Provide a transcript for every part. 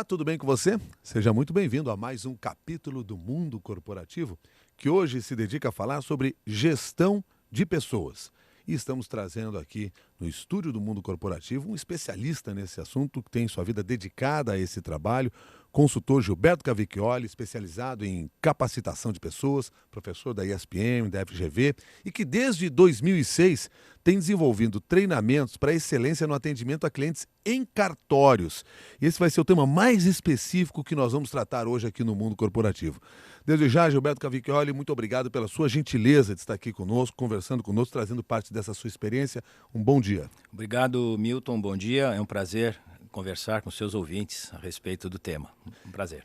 Olá, tudo bem com você? Seja muito bem-vindo a mais um capítulo do Mundo Corporativo, que hoje se dedica a falar sobre gestão de pessoas. E estamos trazendo aqui no estúdio do Mundo Corporativo um especialista nesse assunto, que tem sua vida dedicada a esse trabalho, consultor Gilberto Cavicchioli, especializado em capacitação de pessoas, professor da ESPM, da FGV, e que desde 2006 tem desenvolvido treinamentos para excelência no atendimento a clientes em cartórios. E esse vai ser o tema mais específico que nós vamos tratar hoje aqui no Mundo Corporativo. Desde já, Gilberto Cavicchioli, muito obrigado pela sua gentileza de estar aqui conosco, conversando conosco, trazendo parte dessa sua experiência. Um bom dia. Obrigado, Milton. Bom dia. É um prazer conversar com seus ouvintes a respeito do tema. Um prazer.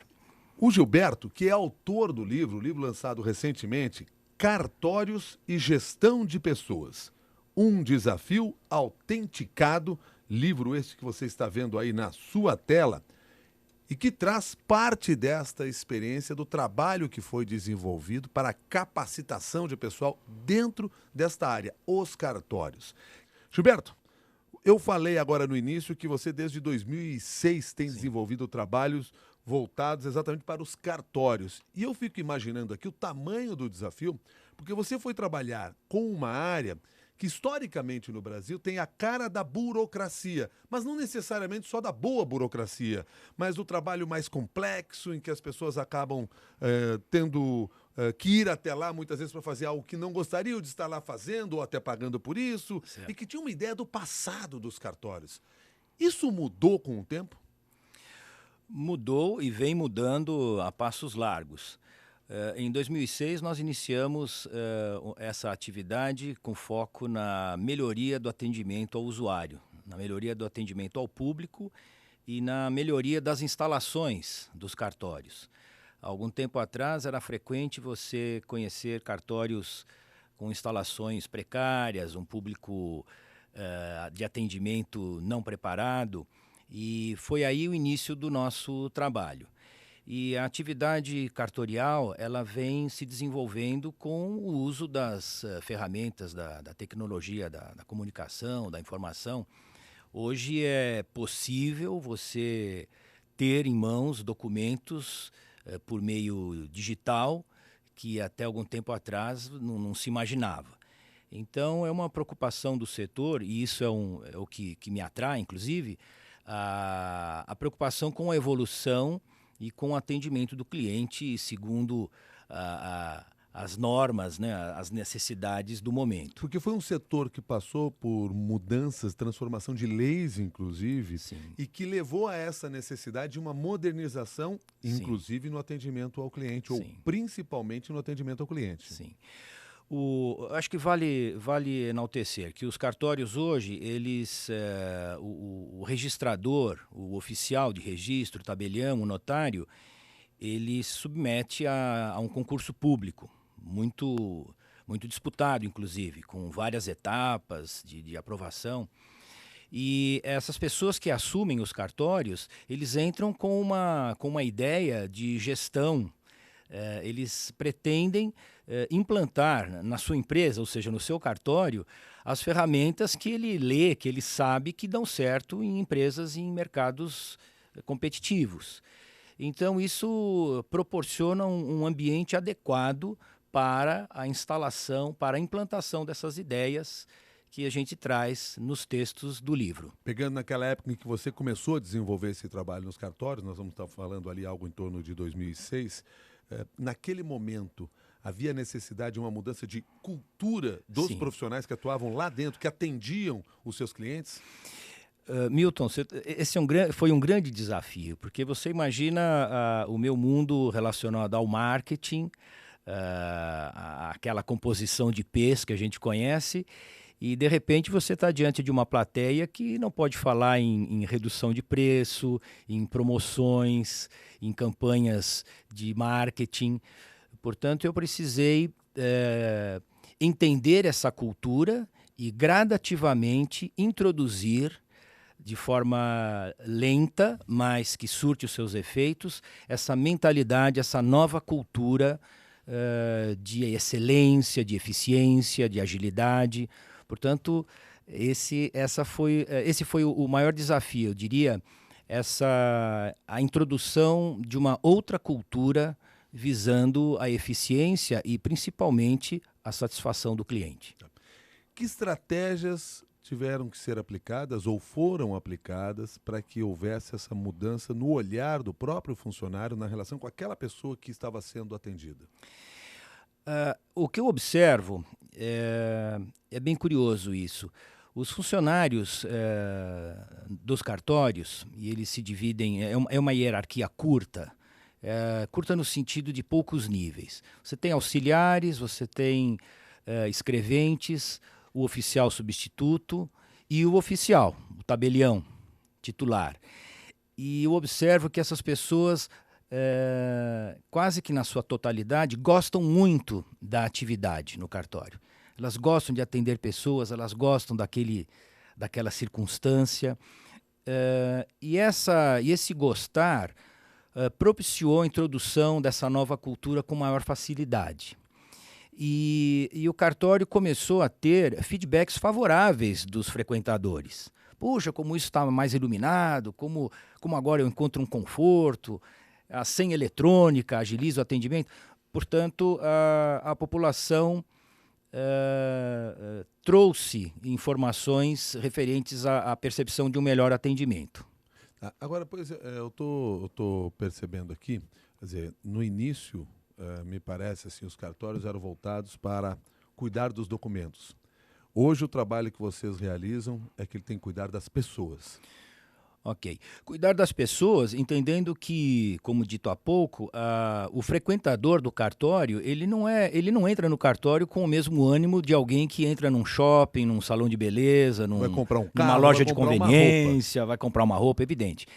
O Gilberto, que é autor do livro, o livro lançado recentemente, Cartórios e Gestão de Pessoas. Um desafio autenticado, livro este que você está vendo aí na sua tela, e que traz parte desta experiência do trabalho que foi desenvolvido para a capacitação de pessoal dentro desta área, os cartórios. Gilberto, eu falei agora no início que você desde 2006 tem desenvolvido trabalhos voltados exatamente para os cartórios. E eu fico imaginando aqui o tamanho do desafio, porque você foi trabalhar com uma área que historicamente no Brasil tem a cara da burocracia, mas não necessariamente só da boa burocracia, mas do trabalho mais complexo, em que as pessoas acabam tendo que ir até lá muitas vezes para fazer algo que não gostariam de estar lá fazendo ou até pagando por isso, Certo. e que tinha uma ideia do passado dos cartórios. Isso mudou com o tempo? Mudou e vem mudando a passos largos. Em 2006, nós iniciamos essa atividade com foco na melhoria do atendimento ao usuário, na melhoria do atendimento ao público e na melhoria das instalações dos cartórios. Há algum tempo atrás, era frequente você conhecer cartórios com instalações precárias, um público de atendimento não preparado, e foi aí o início do nosso trabalho. E a atividade cartorial, ela vem se desenvolvendo com o uso das ferramentas da tecnologia, da comunicação, da informação. Hoje é possível você ter em mãos documentos por meio digital que até algum tempo atrás não se imaginava. Então, é uma preocupação do setor, e isso é o que me atrai, inclusive, a preocupação com a evolução e com o atendimento do cliente segundo as normas, né, as necessidades do momento. Porque foi um setor que passou por mudanças, transformação de leis, inclusive, Sim. e que levou a essa necessidade de uma modernização, Sim. inclusive no atendimento ao cliente, ou Sim. principalmente no atendimento ao cliente. Sim. Acho que vale enaltecer que os cartórios hoje, eles, o registrador, o oficial de registro, o tabelião, o notário, ele se submete a um concurso público, muito disputado, inclusive, com várias etapas de aprovação. E essas pessoas que assumem os cartórios, eles entram com uma ideia de gestão. Eles pretendem implantar na sua empresa, ou seja, no seu cartório, as ferramentas que ele lê, que ele sabe que dão certo em empresas e em mercados competitivos. Então, isso proporciona um ambiente adequado para a instalação, para a implantação dessas ideias que a gente traz nos textos do livro. Pegando naquela época em que você começou a desenvolver esse trabalho nos cartórios, nós vamos estar falando ali algo em torno de 2006, naquele momento havia necessidade de uma mudança de cultura dos Sim. profissionais que atuavam lá dentro, que atendiam os seus clientes? Milton, esse foi um grande desafio, porque você imagina o meu mundo relacionado ao marketing, aquela composição de P's que a gente conhece, e de repente você está diante de uma plateia que não pode falar em redução de preço, em promoções, em campanhas de marketing. Portanto, eu precisei entender essa cultura e gradativamente introduzir de forma lenta, mas que surte os seus efeitos, essa mentalidade, essa nova cultura de excelência, de eficiência, de agilidade. Portanto, esse foi o maior desafio, eu diria, a introdução de uma outra cultura visando a eficiência e principalmente a satisfação do cliente. Que estratégias tiveram que ser aplicadas ou foram aplicadas para que houvesse essa mudança no olhar do próprio funcionário na relação com aquela pessoa que estava sendo atendida? O que eu observo é bem curioso isso. Os funcionários dos cartórios, e eles se dividem, é uma hierarquia curta, curta no sentido de poucos níveis. Você tem auxiliares, você tem escreventes, o oficial substituto e o oficial, o tabelião titular. E eu observo que essas pessoas, quase que na sua totalidade, gostam muito da atividade no cartório. Elas gostam de atender pessoas, elas gostam daquela circunstância. E esse gostar propiciou a introdução dessa nova cultura com maior facilidade. E o cartório começou a ter feedbacks favoráveis dos frequentadores. Puxa, como isso está mais iluminado, como agora eu encontro um conforto, a senha eletrônica agiliza o atendimento. Portanto, a população trouxe informações referentes à percepção de um melhor atendimento. Agora, pois eu tô percebendo aqui, quer dizer, no início, me parece assim, os cartórios eram voltados para cuidar dos documentos. Hoje o trabalho que vocês realizam é que ele tem que cuidar das pessoas. Ok. Cuidar das pessoas, entendendo que, como dito há pouco, o frequentador do cartório, ele não entra no cartório com o mesmo ânimo de alguém que entra num shopping, num salão de beleza, Vai comprar um carro, numa loja de vai comprar conveniência, vai comprar uma roupa, evidente.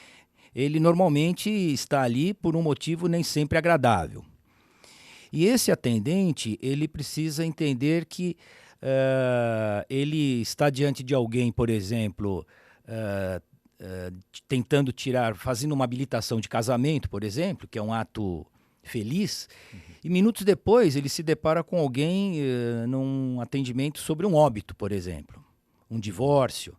Ele normalmente está ali por um motivo nem sempre agradável. E esse atendente, ele precisa entender que ele está diante de alguém, por exemplo, tentando fazendo uma habilitação de casamento, por exemplo, que é um ato feliz, e minutos depois ele se depara com alguém num atendimento sobre um óbito, por exemplo, um divórcio.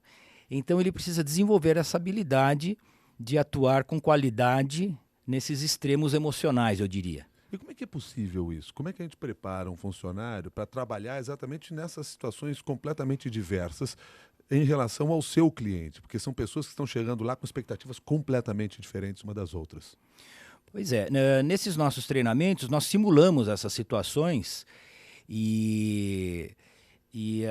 Então ele precisa desenvolver essa habilidade de atuar com qualidade nesses extremos emocionais, eu diria. E como é que é possível isso? Como é que a gente prepara um funcionário para trabalhar exatamente nessas situações completamente diversas em relação ao seu cliente? Porque são pessoas que estão chegando lá com expectativas completamente diferentes uma das outras. Pois é, nesses nossos treinamentos nós simulamos essas situações e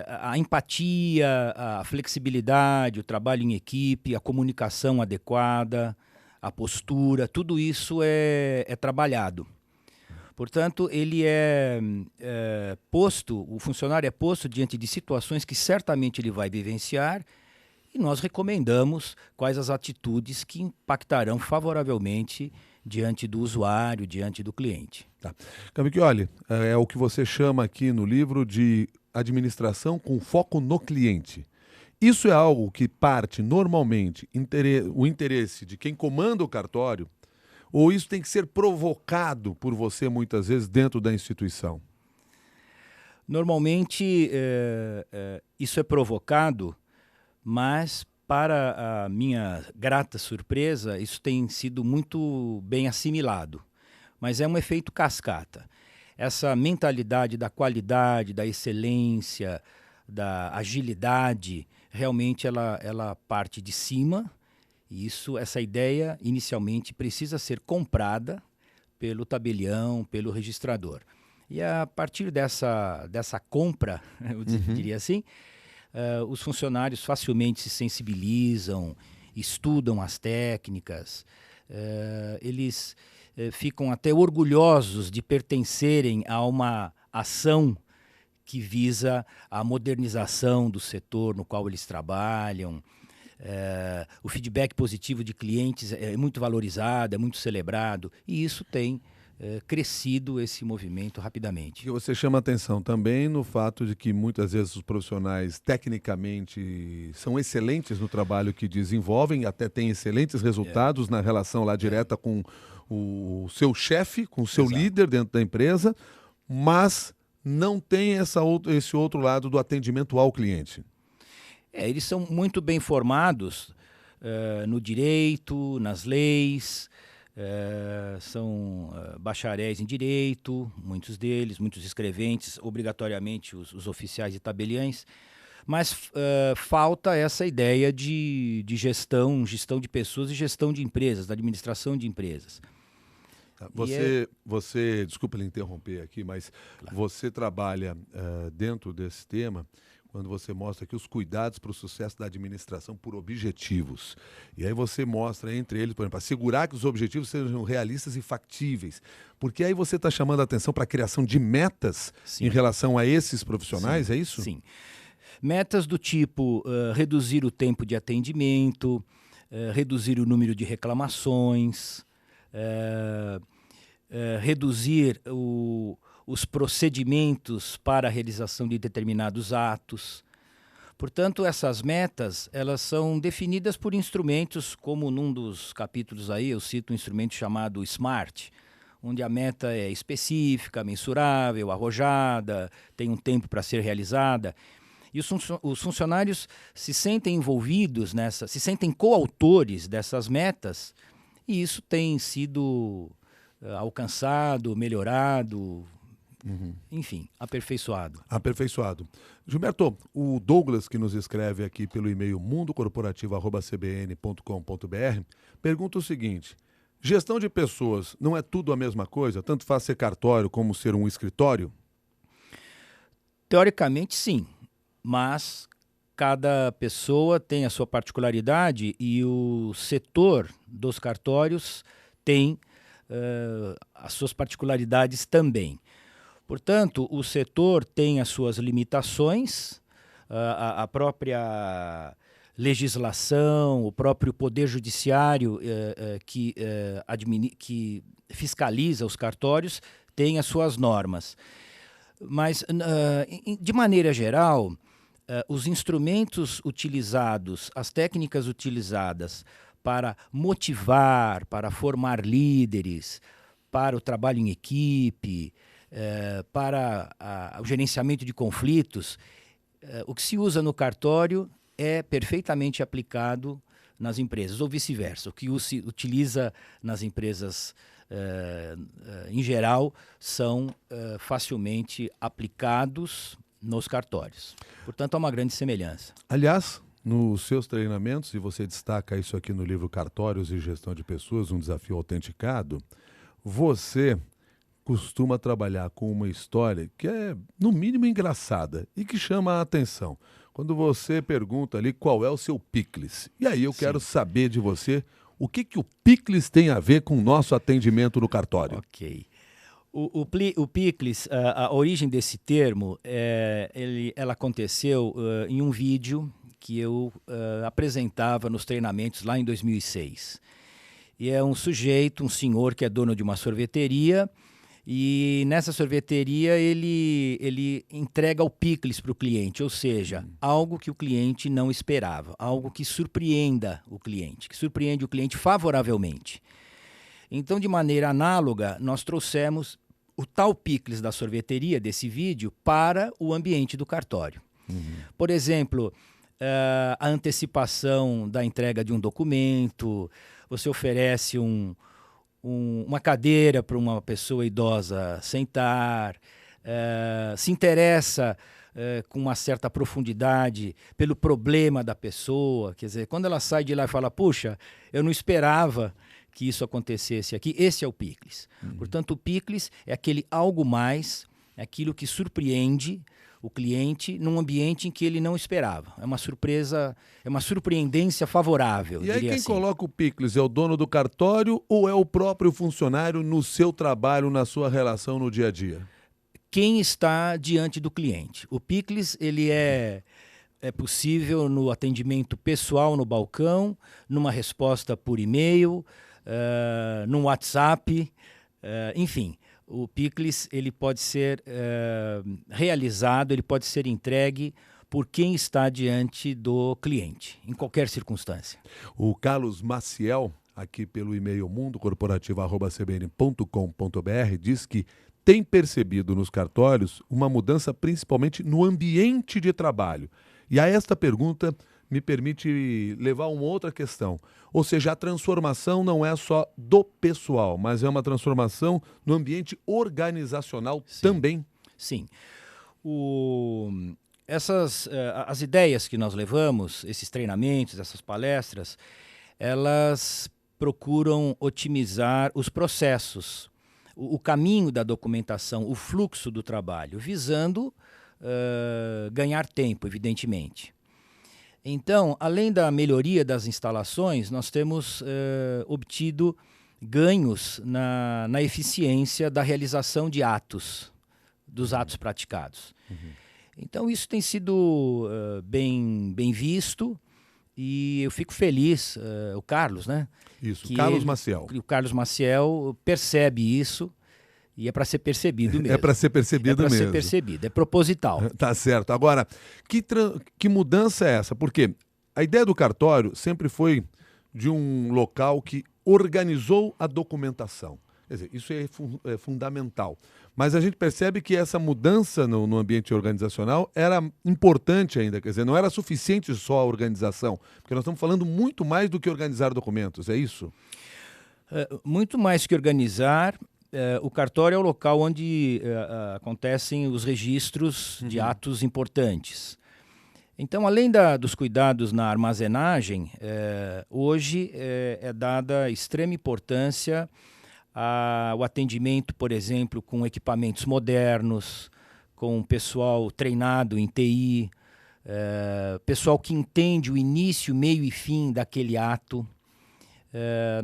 a empatia, a flexibilidade, o trabalho em equipe, a comunicação adequada, a postura, tudo isso é trabalhado. Portanto, ele o funcionário é posto diante de situações que certamente ele vai vivenciar e nós recomendamos quais as atitudes que impactarão favoravelmente diante do usuário, diante do cliente. Tá. Cavicchioli, é o que você chama aqui no livro de administração com foco no cliente. Isso é algo que parte normalmente, o interesse de quem comanda o cartório, ou isso tem que ser provocado por você muitas vezes dentro da instituição? Normalmente isso é provocado, mas para a minha grata surpresa, isso tem sido muito bem assimilado. Mas é um efeito cascata. Essa mentalidade da qualidade, da excelência, da agilidade, realmente ela parte de cima. E essa ideia, inicialmente, precisa ser comprada pelo tabelião, pelo registrador. E a partir dessa compra, eu diria assim, os funcionários facilmente se sensibilizam, estudam as técnicas, eles ficam até orgulhosos de pertencerem a uma ação que visa a modernização do setor no qual eles trabalham. O feedback positivo de clientes é muito valorizado, é muito celebrado, e isso tem crescido esse movimento rapidamente. E você chama atenção também no fato de que muitas vezes os profissionais tecnicamente são excelentes no trabalho que desenvolvem, até têm excelentes resultados na relação lá direta com o seu chefe, com o seu líder dentro da empresa, mas não tem esse outro lado do atendimento ao cliente. Eles são muito bem formados no direito, nas leis, são bacharéis em direito, muitos deles, muitos escreventes, obrigatoriamente os oficiais e tabeliães, mas falta essa ideia de gestão de pessoas e gestão de empresas, da administração de empresas. Você, desculpa lhe interromper aqui, mas claro, você trabalha dentro desse tema quando você mostra aqui os cuidados para o sucesso da administração por objetivos. E aí você mostra entre eles, por exemplo, assegurar que os objetivos sejam realistas e factíveis. Porque aí você está chamando a atenção para a criação de metas, sim, em relação a esses profissionais, sim, é isso? Sim. Metas do tipo reduzir o tempo de atendimento, reduzir o número de reclamações, reduzir os procedimentos para a realização de determinados atos. Portanto, essas metas, elas são definidas por instrumentos, como num dos capítulos aí eu cito um instrumento chamado SMART, onde a meta é específica, mensurável, arrojada, tem um tempo para ser realizada. E os funcionários se sentem envolvidos se sentem coautores dessas metas, e isso tem sido alcançado, melhorado, enfim, aperfeiçoado. Aperfeiçoado. Gilberto, o Douglas, que nos escreve aqui pelo e-mail mundocorporativo@cbn.com.br, pergunta o seguinte: gestão de pessoas não é tudo a mesma coisa? Tanto faz ser cartório como ser um escritório? Teoricamente, sim, mas cada pessoa tem a sua particularidade e o setor dos cartórios tem as suas particularidades também. Portanto, o setor tem as suas limitações, a própria legislação, o próprio poder judiciário que fiscaliza os cartórios tem as suas normas. Mas, de maneira geral, os instrumentos utilizados, as técnicas utilizadas para motivar, para formar líderes, para o trabalho em equipe, para o gerenciamento de conflitos, o que se usa no cartório é perfeitamente aplicado nas empresas, ou vice-versa. O que se utiliza nas empresas, em geral, são facilmente aplicados nos cartórios. Portanto, há uma grande semelhança. Aliás, nos seus treinamentos, e você destaca isso aqui no livro Cartórios e Gestão de Pessoas, um desafio autenticado, você costuma trabalhar com uma história que é, no mínimo, engraçada e que chama a atenção. Quando você pergunta ali qual é o seu picles. E aí eu quero saber de você o que o picles tem a ver com o nosso atendimento no cartório. Ok. O picles, a origem desse termo, ela aconteceu em um vídeo que eu apresentava nos treinamentos lá em 2006. E é um sujeito, um senhor que é dono de uma sorveteria, e nessa sorveteria ele entrega o picles para o cliente, ou seja, algo que o cliente não esperava, algo que surpreenda o cliente, que surpreende o cliente favoravelmente. Então, de maneira análoga, nós trouxemos o tal picles da sorveteria, desse vídeo, para o ambiente do cartório. Por exemplo, a antecipação da entrega de um documento, você oferece uma cadeira para uma pessoa idosa sentar, se interessa com uma certa profundidade pelo problema da pessoa, quer dizer, quando ela sai de lá e fala, puxa, eu não esperava que isso acontecesse aqui, esse é o picles. Portanto, o picles é aquele algo mais, é aquilo que surpreende o cliente num ambiente em que ele não esperava. É uma surpresa, é uma surpreendência favorável. E aí quem coloca o picles é o dono do cartório ou é o próprio funcionário no seu trabalho, na sua relação no dia a dia? Quem está diante do cliente. O picles, ele é possível no atendimento pessoal no balcão, numa resposta por e-mail, no WhatsApp, enfim. O picles ele pode ser realizado, ele pode ser entregue por quem está diante do cliente, em qualquer circunstância. O Carlos Maciel, aqui pelo e-mail mundocorporativo@cbn.com.br, diz que tem percebido nos cartórios uma mudança principalmente no ambiente de trabalho. E a esta pergunta me permite levar a uma outra questão. Ou seja, a transformação não é só do pessoal, mas é uma transformação no ambiente organizacional também. Sim. As ideias que nós levamos, esses treinamentos, essas palestras, elas procuram otimizar os processos, o caminho da documentação, o fluxo do trabalho, visando ganhar tempo, evidentemente. Então, além da melhoria das instalações, nós temos obtido ganhos na eficiência da realização de atos, dos atos praticados. Então, isso tem sido bem visto e eu fico feliz, o Carlos, né? Isso, Carlos Maciel. O Carlos Maciel percebe isso e é para ser percebido mesmo. É para ser percebido mesmo. É para ser percebido, é proposital. Tá certo. Agora, que mudança é essa? Porque a ideia do cartório sempre foi de um local que organizou a documentação. Quer dizer, isso é fundamental. Mas a gente percebe que essa mudança no ambiente organizacional era importante ainda. Quer dizer, não era suficiente só a organização. Porque nós estamos falando muito mais do que organizar documentos, é isso? Muito mais que organizar. O cartório é o local onde acontecem os registros de atos importantes. Então, além dos cuidados na armazenagem, hoje é dada extrema importância ao atendimento, por exemplo, com equipamentos modernos, com pessoal treinado em TI, pessoal que entende o início, meio e fim daquele ato.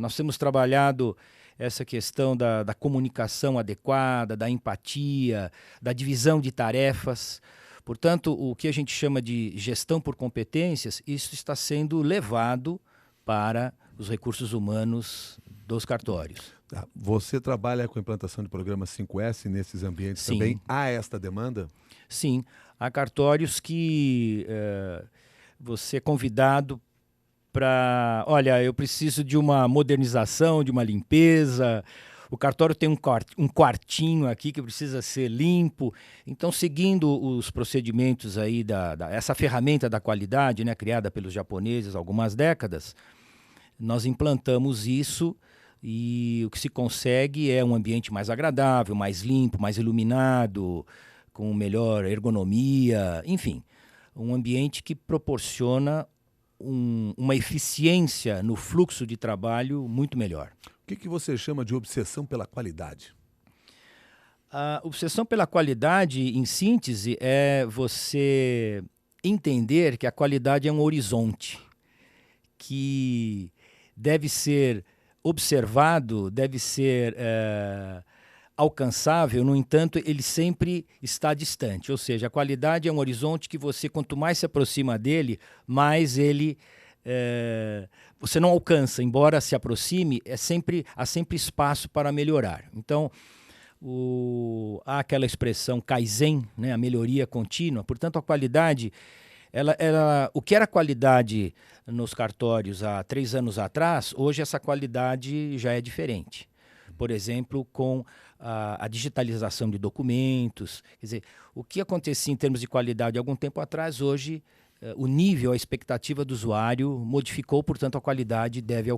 Nós temos trabalhado essa questão da comunicação adequada, da empatia, da divisão de tarefas. Portanto, o que a gente chama de gestão por competências, isso está sendo levado para os recursos humanos dos cartórios. Você trabalha com a implantação de programas 5S nesses ambientes Sim. também? Há esta demanda? Sim, há cartórios que você é convidado para, olha, eu preciso de uma modernização, de uma limpeza, o cartório tem um quartinho aqui que precisa ser limpo. Então, seguindo os procedimentos aí essa ferramenta da qualidade, né, criada pelos japoneses há algumas décadas, nós implantamos isso e o que se consegue é um ambiente mais agradável, mais limpo, mais iluminado, com melhor ergonomia, enfim, um ambiente que proporciona uma eficiência no fluxo de trabalho muito melhor. O que você chama de obsessão pela qualidade? A obsessão pela qualidade, em síntese, é você entender que a qualidade é um horizonte que deve ser observado, deve ser alcançável, no entanto, ele sempre está distante. Ou seja, a qualidade é um horizonte que você, quanto mais se aproxima dele, mais ele você não alcança. Embora se aproxime, há sempre espaço para melhorar. Então, há aquela expressão Kaizen, né, a melhoria contínua. Portanto, a qualidade, o que era qualidade nos cartórios há 3 anos atrás, hoje essa qualidade já é diferente. Por exemplo, com a digitalização de documentos. Quer dizer, o que acontecia em termos de qualidade há algum tempo atrás, hoje o nível, a expectativa do usuário modificou, portanto a qualidade deve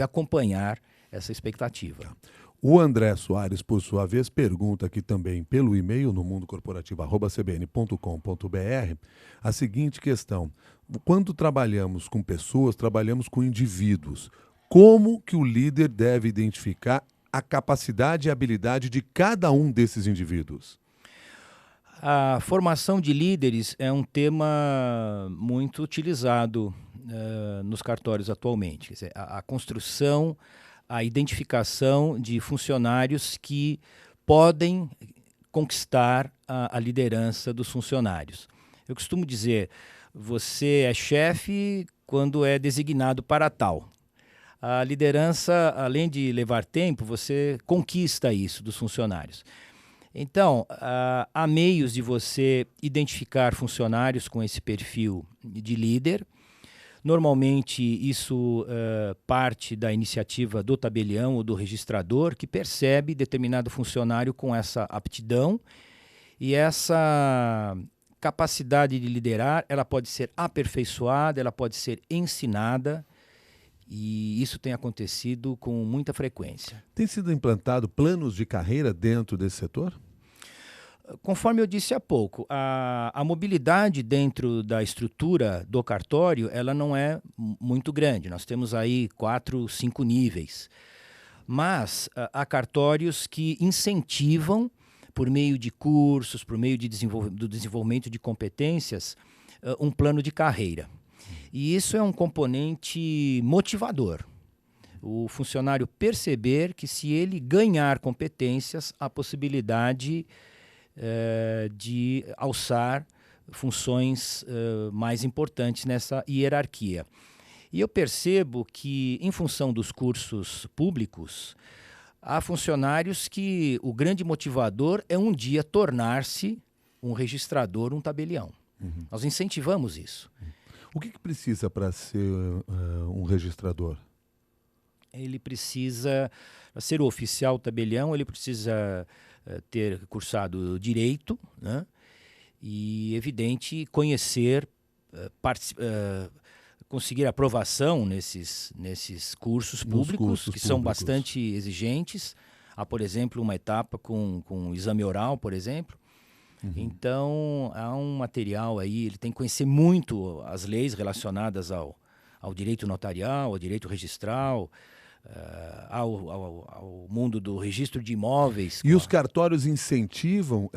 acompanhar essa expectativa. O André Soares, por sua vez, pergunta aqui também pelo e-mail no mundocorporativo@cbn.com.br a seguinte questão: quando trabalhamos com pessoas, trabalhamos com indivíduos, como que o líder deve identificar a capacidade e habilidade de cada um desses indivíduos? A formação de líderes é um tema muito utilizado nos cartórios atualmente. Quer dizer, a construção, a identificação de funcionários que podem conquistar a liderança dos funcionários. Eu costumo dizer, você é chefe quando é designado para tal. A liderança, além de levar tempo, você conquista isso dos funcionários. Então, há meios de você identificar funcionários com esse perfil de líder. Normalmente, isso parte da iniciativa do tabelião ou do registrador, que percebe determinado funcionário com essa aptidão e essa capacidade de liderar, ela pode ser aperfeiçoada, ela pode ser ensinada, e isso tem acontecido com muita frequência. Tem sido implantado planos de carreira dentro desse setor? Conforme eu disse há pouco, a mobilidade dentro da estrutura do cartório, ela não é muito grande. Nós temos aí 4, 5 níveis. Mas há cartórios que incentivam, por meio de cursos, por meio do desenvolvimento de competências, um plano de carreira. E isso é um componente motivador. O funcionário perceber que, se ele ganhar competências, há possibilidade de alçar funções mais importantes nessa hierarquia. E eu percebo que, em função dos cursos públicos, há funcionários que o grande motivador é um dia tornar-se um registrador, um tabelião. Uhum. Nós incentivamos isso. O que precisa para ser um registrador? Ele precisa, para ser o oficial tabelião, ele precisa ter cursado Direito, né? E, evidente, conhecer, conseguir aprovação nesses cursos públicos, que são bastante exigentes. Há, por exemplo, uma etapa com o exame oral, por exemplo. Uhum. Então, há um material aí, ele tem que conhecer muito as leis relacionadas ao direito notarial, ao direito registral, ao mundo do registro de imóveis. E os cartórios incentivam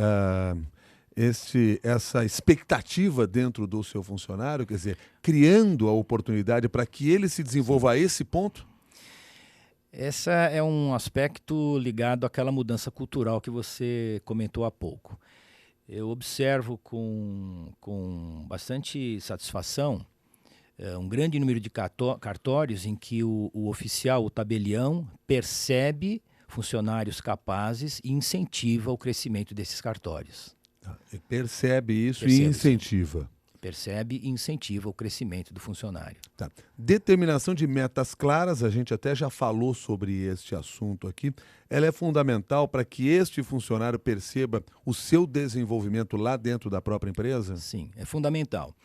essa expectativa dentro do seu funcionário, quer dizer, criando a oportunidade para que ele se desenvolva a esse ponto? Esse é um aspecto ligado àquela mudança cultural que você comentou há pouco. Eu observo com bastante satisfação um grande número de cartórios em que o oficial, o tabelião, percebe funcionários capazes e incentiva o crescimento desses cartórios. Percebe isso e incentiva. Percebe e incentiva o crescimento do funcionário. Tá. Determinação de metas claras, a gente até já falou sobre este assunto aqui. Ela é fundamental para que este funcionário perceba o seu desenvolvimento lá dentro da própria empresa? Sim, é fundamental.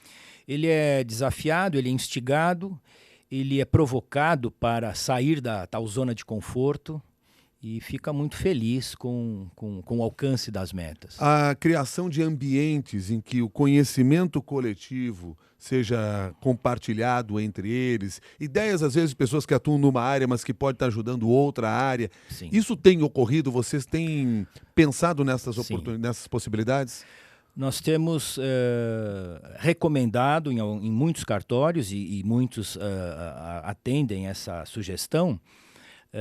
Ele é desafiado, ele é instigado, ele é provocado para sair da tal zona de conforto e fica muito feliz com o alcance das metas. A criação de ambientes em que o conhecimento coletivo seja compartilhado entre eles, ideias às vezes de pessoas que atuam numa área, mas que podem estar ajudando outra área. Sim. Isso tem ocorrido? Vocês têm pensado nessas oportunidades, nessas possibilidades? Nós temos recomendado em muitos cartórios, e muitos atendem essa sugestão,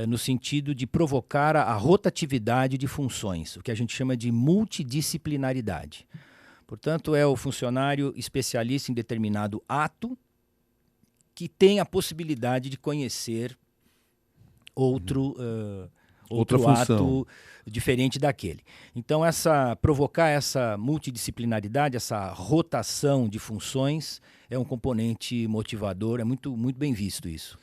no sentido de provocar a rotatividade de funções, o que a gente chama de multidisciplinaridade. Portanto, é o funcionário especialista em determinado ato que tem a possibilidade de conhecer outro ato diferente daquele. Então, provocar essa multidisciplinaridade, essa rotação de funções, é um componente motivador, é muito, muito bem visto isso.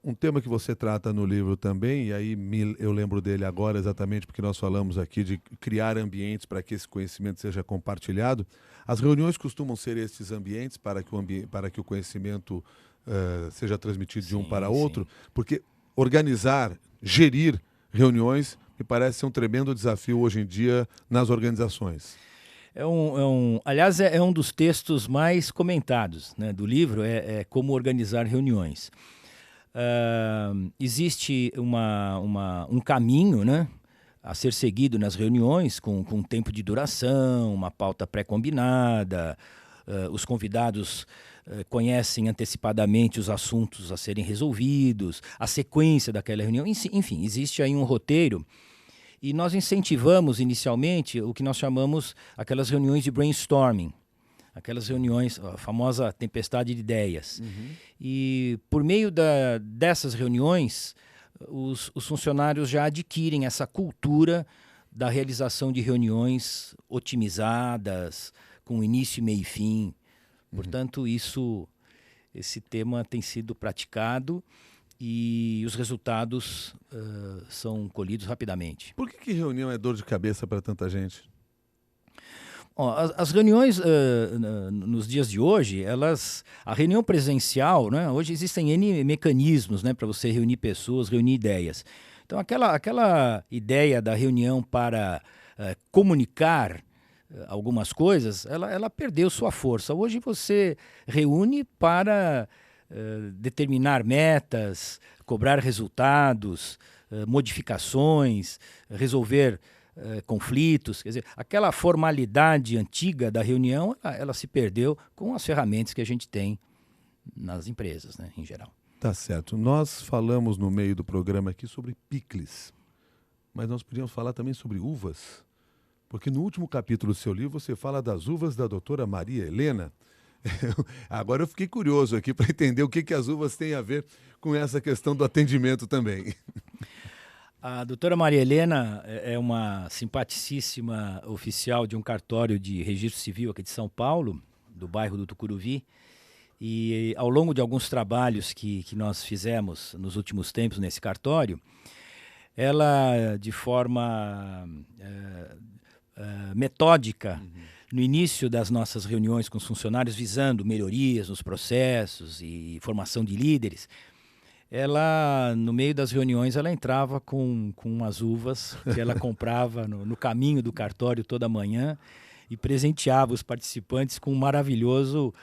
Um tema que você trata no livro também, e aí eu lembro dele agora exatamente porque nós falamos aqui de criar ambientes para que esse conhecimento seja compartilhado. As reuniões costumam ser esses ambientes para que o conhecimento seja transmitido de um para outro, porque organizar, gerir reuniões me parece ser um tremendo desafio hoje em dia nas organizações. Aliás, é um dos textos mais comentados, né, do livro, é como organizar reuniões. Existe um caminho, né, a ser seguido nas reuniões, com tempo de duração, uma pauta pré-combinada, os convidados conhecem antecipadamente os assuntos a serem resolvidos, a sequência daquela reunião, enfim, existe aí um roteiro. E nós incentivamos inicialmente o que nós chamamos aquelas reuniões de brainstorming, aquelas reuniões, a famosa tempestade de ideias. Uhum. E por meio dessas reuniões, os funcionários já adquirem essa cultura da realização de reuniões otimizadas, com início, meio e fim. Portanto, esse tema tem sido praticado e os resultados são colhidos rapidamente. Por que reunião é dor de cabeça para tanta gente? Ó, as reuniões nos dias de hoje, a reunião presencial, né, hoje existem N mecanismos, né, para você reunir pessoas, reunir ideias. Então, aquela ideia da reunião para comunicar algumas coisas, ela perdeu sua força. Hoje você reúne para determinar metas, cobrar resultados, modificações, resolver conflitos. Quer dizer, aquela formalidade antiga da reunião, ela se perdeu com as ferramentas que a gente tem nas empresas, né, em geral. Tá certo. Nós falamos no meio do programa aqui sobre picles, mas nós podíamos falar também sobre uvas, porque no último capítulo do seu livro você fala das uvas da doutora Maria Helena. Agora eu fiquei curioso aqui para entender o que as uvas têm a ver com essa questão do atendimento também. A doutora Maria Helena é uma simpaticíssima oficial de um cartório de registro civil aqui de São Paulo, do bairro do Tucuruvi, e ao longo de alguns trabalhos que nós fizemos nos últimos tempos nesse cartório, ela, de forma metódica, no início das nossas reuniões com os funcionários, visando melhorias nos processos e formação de líderes, ela, no meio das reuniões, ela entrava com umas uvas que ela comprava no caminho do cartório toda manhã e presenteava os participantes com um maravilhoso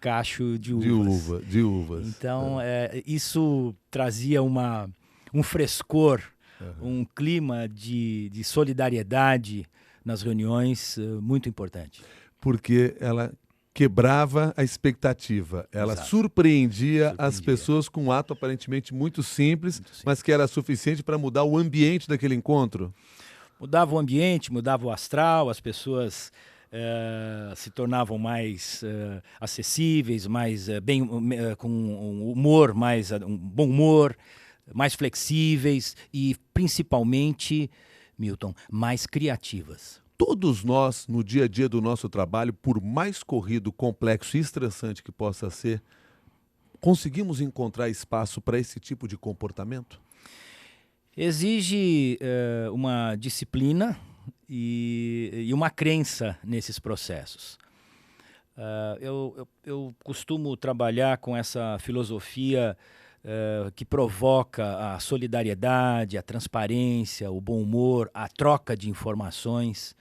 cacho de uvas. De uvas. Então, isso trazia um frescor, um clima de solidariedade nas reuniões muito importante. Porque ela quebrava a expectativa, ela surpreendia as pessoas com um ato aparentemente muito simples, mas que era suficiente para mudar o ambiente daquele encontro. Mudava o ambiente, mudava o astral, as pessoas se tornavam mais acessíveis, mais com um humor, um bom humor, mais flexíveis e, principalmente, Milton, mais criativas. Todos nós, no dia a dia do nosso trabalho, por mais corrido, complexo e estressante que possa ser, conseguimos encontrar espaço para esse tipo de comportamento? Exige uma disciplina e uma crença nesses processos. Eu costumo trabalhar com essa filosofia que provoca a solidariedade, a transparência, o bom humor, a troca de informações.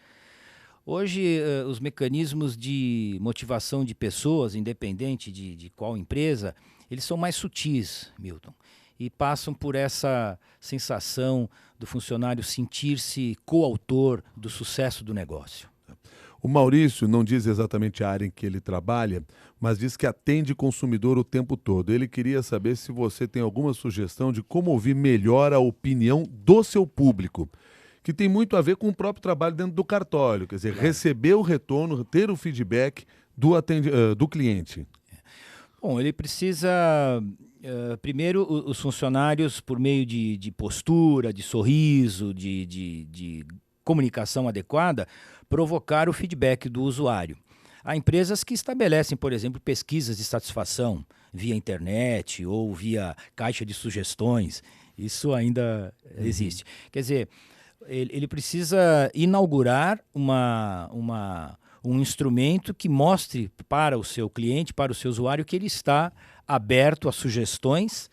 Hoje, os mecanismos de motivação de pessoas, independente de qual empresa, eles são mais sutis, Milton, e passam por essa sensação do funcionário sentir-se coautor do sucesso do negócio. O Maurício não diz exatamente a área em que ele trabalha, mas diz que atende consumidor o tempo todo. Ele queria saber se você tem alguma sugestão de como ouvir melhor a opinião do seu público, que tem muito a ver com o próprio trabalho dentro do cartório, quer dizer, receber o retorno, ter o feedback do cliente. Bom, ele precisa, primeiro, os funcionários, por meio de postura, de sorriso, de comunicação adequada, provocar o feedback do usuário. Há empresas que estabelecem, por exemplo, pesquisas de satisfação via internet ou via caixa de sugestões. Isso ainda existe. Quer dizer, ele precisa inaugurar um instrumento que mostre para o seu cliente, para o seu usuário, que ele está aberto a sugestões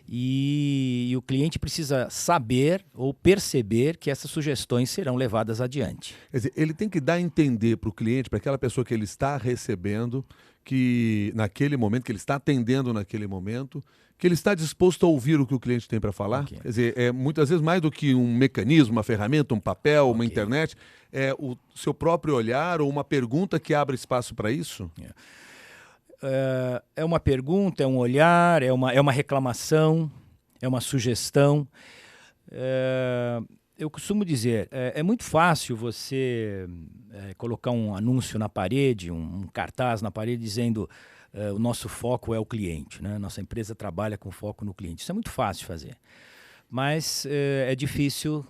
e o cliente precisa saber ou perceber que essas sugestões serão levadas adiante. Quer dizer, ele tem que dar a entender para o cliente, para aquela pessoa que ele está recebendo, que naquele momento, que ele está atendendo naquele momento, que ele está disposto a ouvir o que o cliente tem para falar. Okay. Quer dizer, muitas vezes mais do que um mecanismo, uma ferramenta, um papel, uma internet, é o seu próprio olhar ou uma pergunta que abre espaço para isso? É uma pergunta, é um olhar, é uma reclamação, é uma sugestão. Eu costumo dizer, é muito fácil você colocar um anúncio na parede, um cartaz na parede dizendo o nosso foco é o cliente, né? Nossa empresa trabalha com foco no cliente. Isso é muito fácil de fazer, mas é difícil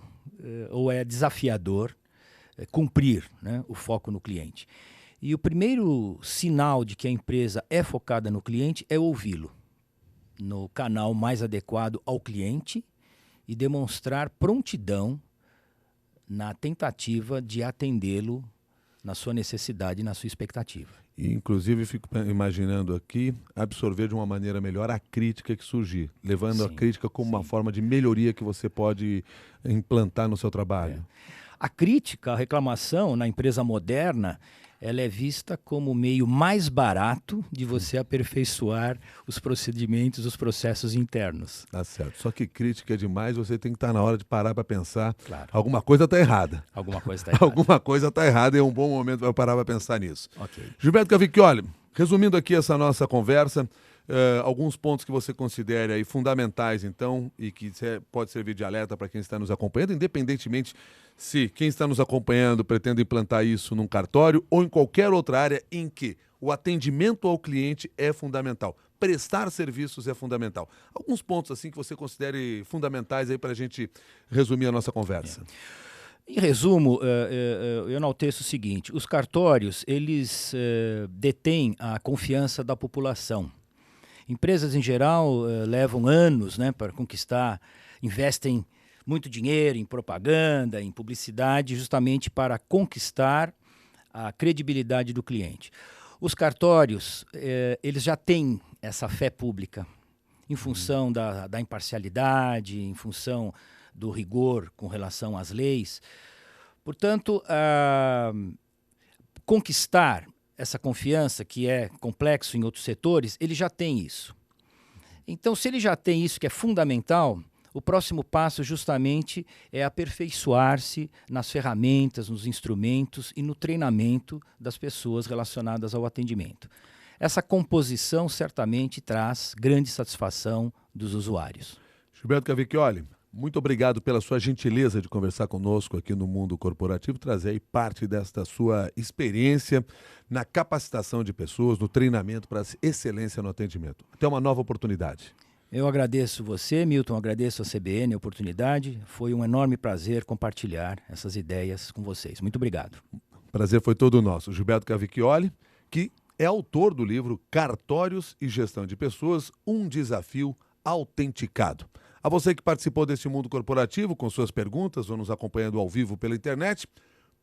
ou é desafiador cumprir, né, o foco no cliente. E o primeiro sinal de que a empresa é focada no cliente é ouvi-lo no canal mais adequado ao cliente e demonstrar prontidão na tentativa de atendê-lo na sua necessidade e na sua expectativa. E, inclusive, fico imaginando aqui absorver de uma maneira melhor a crítica que surgir, levando a crítica como uma forma de melhoria que você pode implantar no seu trabalho. A crítica, a reclamação na empresa moderna, ela é vista como o meio mais barato de você aperfeiçoar os procedimentos, os processos internos. Tá certo. Só que crítica é demais, você tem que estar na hora de parar para pensar. Claro. Alguma coisa está errada. Alguma coisa está errada. Alguma coisa está errada e é um bom momento para parar para pensar nisso. Ok. Gilberto Cavicchioli, resumindo aqui essa nossa conversa, alguns pontos que você considere aí fundamentais, então, e que pode servir de alerta para quem está nos acompanhando, independentemente se quem está nos acompanhando pretende implantar isso num cartório ou em qualquer outra área em que o atendimento ao cliente é fundamental. Prestar serviços é fundamental. Alguns pontos assim que você considere fundamentais aí para a gente resumir a nossa conversa. Em resumo, eu enalteço o seguinte: os cartórios, eles detêm a confiança da população. Empresas, em geral, levam anos, né, para conquistar, investem muito dinheiro em propaganda, em publicidade, justamente para conquistar a credibilidade do cliente. Os cartórios, eles já têm essa fé pública, em função da imparcialidade, em função do rigor com relação às leis. Portanto, conquistar essa confiança, que é complexo em outros setores, ele já tem isso. Então, se ele já tem isso, que é fundamental, o próximo passo justamente é aperfeiçoar-se nas ferramentas, nos instrumentos e no treinamento das pessoas relacionadas ao atendimento. Essa composição certamente traz grande satisfação dos usuários. Gilberto Cavicchioli, muito obrigado pela sua gentileza de conversar conosco aqui no Mundo Corporativo, trazer aí parte desta sua experiência na capacitação de pessoas, no treinamento para excelência no atendimento. Até uma nova oportunidade. Eu agradeço você, Milton, agradeço a CBN a oportunidade. Foi um enorme prazer compartilhar essas ideias com vocês. Muito obrigado. Prazer foi todo nosso. Gilberto Cavicchioli, que é autor do livro Cartórios e Gestão de Pessoas, um desafio autenticado. A você que participou deste Mundo Corporativo com suas perguntas ou nos acompanhando ao vivo pela internet,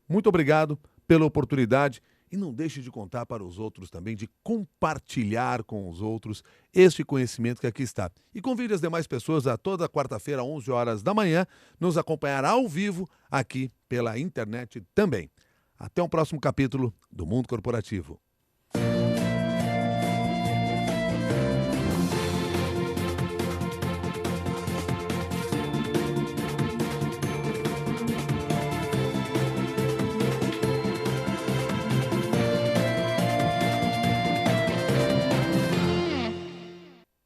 muito obrigado pela oportunidade e não deixe de contar para os outros também, de compartilhar com os outros este conhecimento que aqui está. E convide as demais pessoas a toda quarta-feira, às 11 horas da manhã, nos acompanhar ao vivo aqui pela internet também. Até o próximo capítulo do Mundo Corporativo.